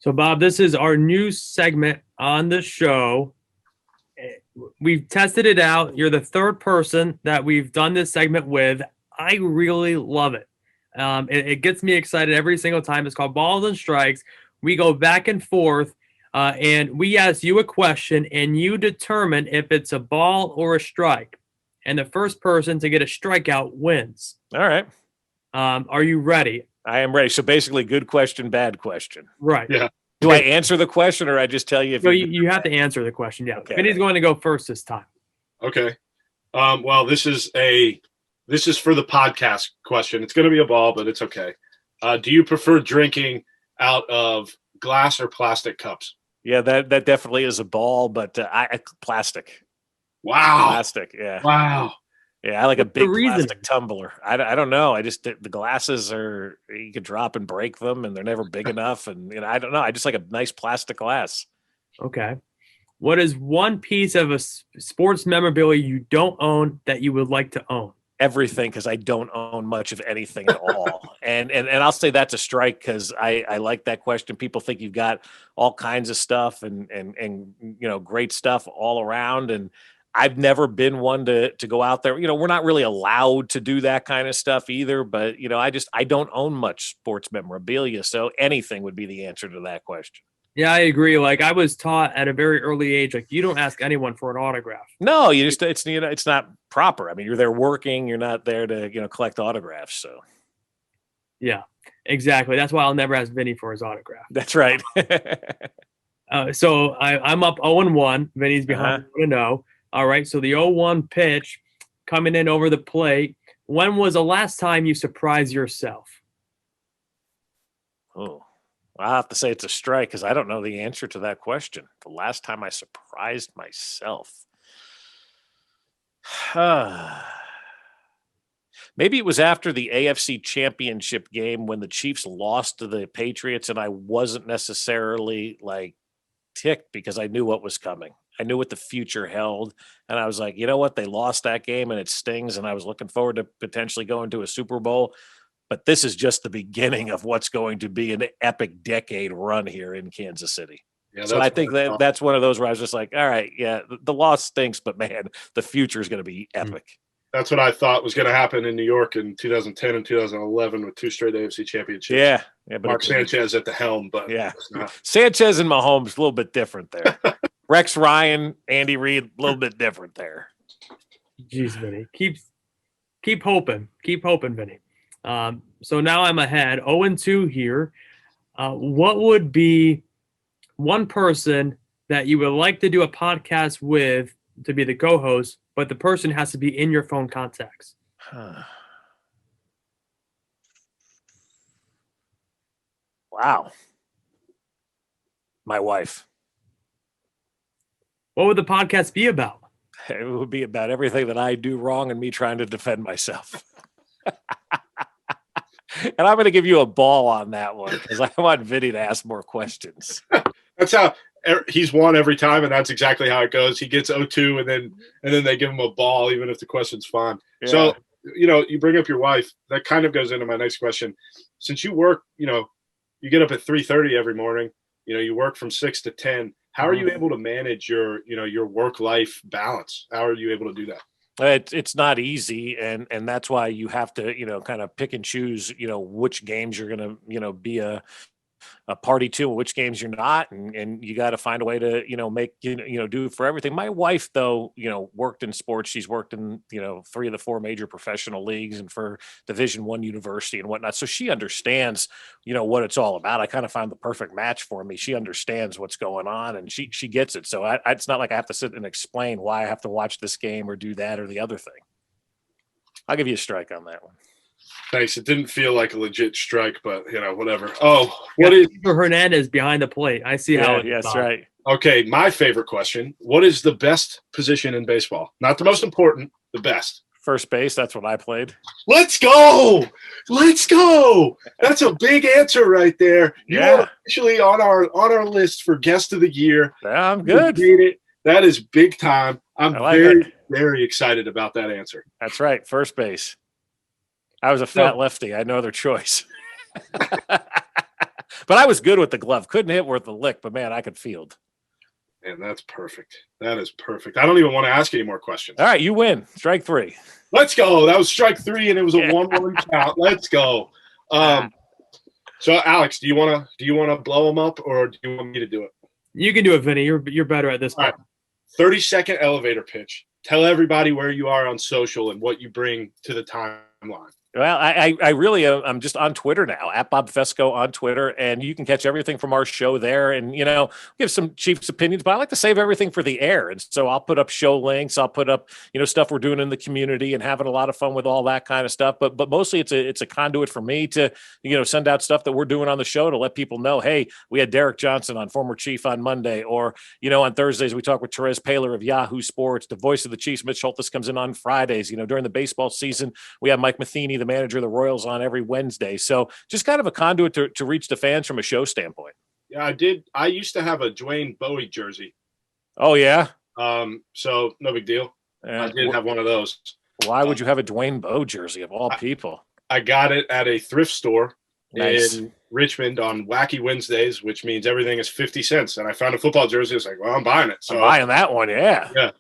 So, Bob, this is our new segment on the show. We've tested it out. You're the third person that we've done this segment with. I really love it. It gets me excited every single time. It's called Balls and Strikes. We go back and forth, and we ask you a question, and you determine if it's a ball or a strike. And the first person to get a strikeout wins. All right. Are you ready? I am ready. So basically, good question, bad question. Right. Yeah. Do I answer the question, or I just tell you if No, you have to answer the question. Yeah. Okay. Vinny's going to go first this time. Okay. Well, this is for the podcast question. It's going to be a ball, but it's okay. Do you prefer drinking out of glass or plastic cups? Yeah, that definitely is a ball, but plastic. Wow. Plastic, yeah. Wow. Yeah, I like a What's the big reason? plastic tumbler. I don't know. I just the glasses are, you could drop and break them, and they're never big enough. And I don't know. I just like a nice plastic glass. Okay. What is one piece of a sports memorabilia you don't own that you would like to own? Everything, because I don't own much of anything at all. and I'll say that's a strike, because I like that question. People think you've got all kinds of stuff and great stuff all around, and I've never been one to go out there. We're not really allowed to do that kind of stuff either, but I don't own much sports memorabilia, so anything would be the answer to that question. Yeah, I agree. Like, I was taught at a very early age, like, you don't ask anyone for an autograph. No, it's not proper. I mean, you're there working, you're not there to collect autographs. So Yeah, exactly. That's why I'll never ask Vinny for his autograph. that's right. So I'm up 0-1. Vinny's behind 1-0. All right, so the 0-1 pitch coming in over the plate. When was the last time you surprised yourself? Oh, I'll have to say it's a strike, because I don't know the answer to that question. The last time I surprised myself. Maybe it was after the AFC Championship game when the Chiefs lost to the Patriots, and I wasn't necessarily like ticked, because I knew what was coming. I knew what the future held, and I was like, you know what? They lost that game, and it stings, and I was looking forward to potentially going to a Super Bowl. But this is just the beginning of what's going to be an epic decade run here in Kansas City. Yeah, So I think that's one of those where I was just like, all right, yeah, the loss stinks, but man, the future is going to be epic. That's what I thought was going to happen in New York in 2010 and 2011 with two straight AFC championships. Yeah, but Mark Sanchez at the helm, but yeah, Sanchez and Mahomes a little bit different there. Rex Ryan, Andy Reid, a little bit different there. Jeez, Vinny, keep hoping, Vinny. So now I'm ahead, 0-2 here. What would be one person that you would like to do a podcast with to be the co-host, but the person has to be in your phone contacts? Wow. My wife. What would the podcast be about? It would be about everything that I do wrong and me trying to defend myself. And I'm going to give you a ball on that one, because I want Vinny to ask more questions. That's how he's won every time, and that's exactly how it goes. He gets 0-2, and then they give him a ball, even if the question's fine. Yeah. So, you bring up your wife. That kind of goes into my next question. Since you work, you get up at 3:30 every morning. You work from 6 to 10. How are you able to manage your work-life balance? How are you able to do that? It's not easy, and that's why you have to kind of pick and choose which games you're going to be a party to, and which games you're not, and you got to find a way to make do for everything. My wife, though, worked in sports. She's worked in 3 of the 4 major professional leagues and for Division I university and whatnot, so she understands what it's all about. I kind of found the perfect match for me. She understands what's going on, and she gets it. So it's not like I have to sit and explain why I have to watch this game or do that or the other thing. I'll give you a strike on that one. Thanks. It didn't feel like a legit strike, but whatever. Oh, what is Hernandez behind the plate? I see how. Yeah, that's right. Okay, my favorite question: what is the best position in baseball? Not the most important, the best. First base. That's what I played. Let's go! Let's go! That's a big answer right there. You're actually on our list for guest of the year. Yeah, I'm good. That is big time. I'm very excited about that answer. That's right. First base. I was a fat lefty. I had no other choice. But I was good with the glove. Couldn't hit worth a lick, but man, I could field. Man, that's perfect. That is perfect. I don't even want to ask any more questions. All right, you win. Strike 3. Let's go. That was strike 3, and it was a 1-1 count. Let's go. So, Alex, do you want to blow them up, or do you want me to do it? You can do it, Vinny. You're better at this. All right. 30-second elevator pitch. Tell everybody where you are on social and what you bring to the timeline. Well, I really I'm just on Twitter now, at Bob Fescoe on Twitter, and you can catch everything from our show there. And, give some Chiefs opinions, but I like to save everything for the air. And so I'll put up show links. I'll put up, stuff we're doing in the community and having a lot of fun with all that kind of stuff. But mostly it's a conduit for me to, send out stuff that we're doing on the show to let people know, hey, we had Derek Johnson on, former Chief, on Monday, or, on Thursdays, we talk with Therese Paylor of Yahoo Sports. The voice of the Chiefs, Mitch Holthus, comes in on Fridays. During the baseball season, we have Mike Matheny, the manager of the Royals, on every Wednesday. So just kind of a conduit to reach the fans from a show standpoint. Yeah, I did. I used to have a Dwayne Bowie jersey. Oh, yeah? So no big deal. I did have one of those. Why would you have a Dwayne Bowe jersey of all people? I got it at a thrift store Nice. in Richmond on Wacky Wednesdays, which means everything is 50 cents. And I found a football jersey. I was like, well, I'm buying it. So I'm buying that one, yeah. Yeah.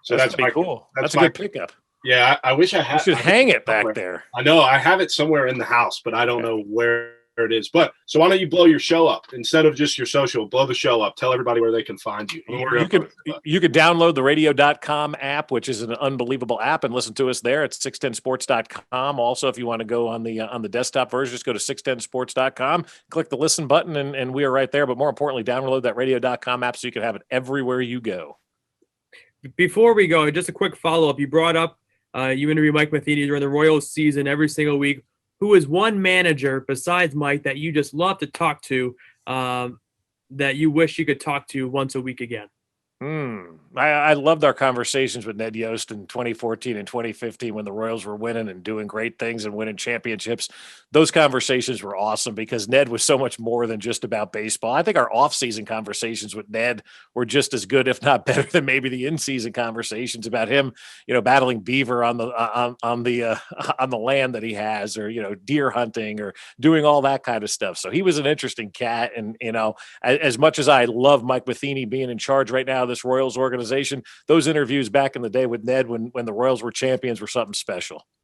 So that's cool. That's a my good pickup. Yeah, I wish I had. You should hang it back there. I know I have it somewhere in the house, but I don't know where it is. But so why don't you blow your show up instead of just your social? Blow the show up. Tell everybody where they can find you. You could download the radio.com app, which is an unbelievable app, and listen to us there at 610sports.com. Also, if you want to go on the desktop version, just go to 610sports.com, click the listen button, and we are right there. But more importantly, download that radio.com app so you can have it everywhere you go. Before we go, just a quick follow-up. You brought up you interview Mike Matheny during the Royals season every single week. Who is one manager besides Mike that you just love to talk to, that you wish you could talk to once a week again? I loved our conversations with Ned Yost in 2014 and 2015 when the Royals were winning and doing great things and winning championships. Those conversations were awesome because Ned was so much more than just about baseball. I think our off-season conversations with Ned were just as good, if not better, than maybe the in-season conversations about him, battling beaver on the land that he has, or deer hunting, or doing all that kind of stuff. So he was an interesting cat, and as much as I love Mike Matheny being in charge right now of this Royals organization, those interviews back in the day with Ned when the Royals were champions were something special.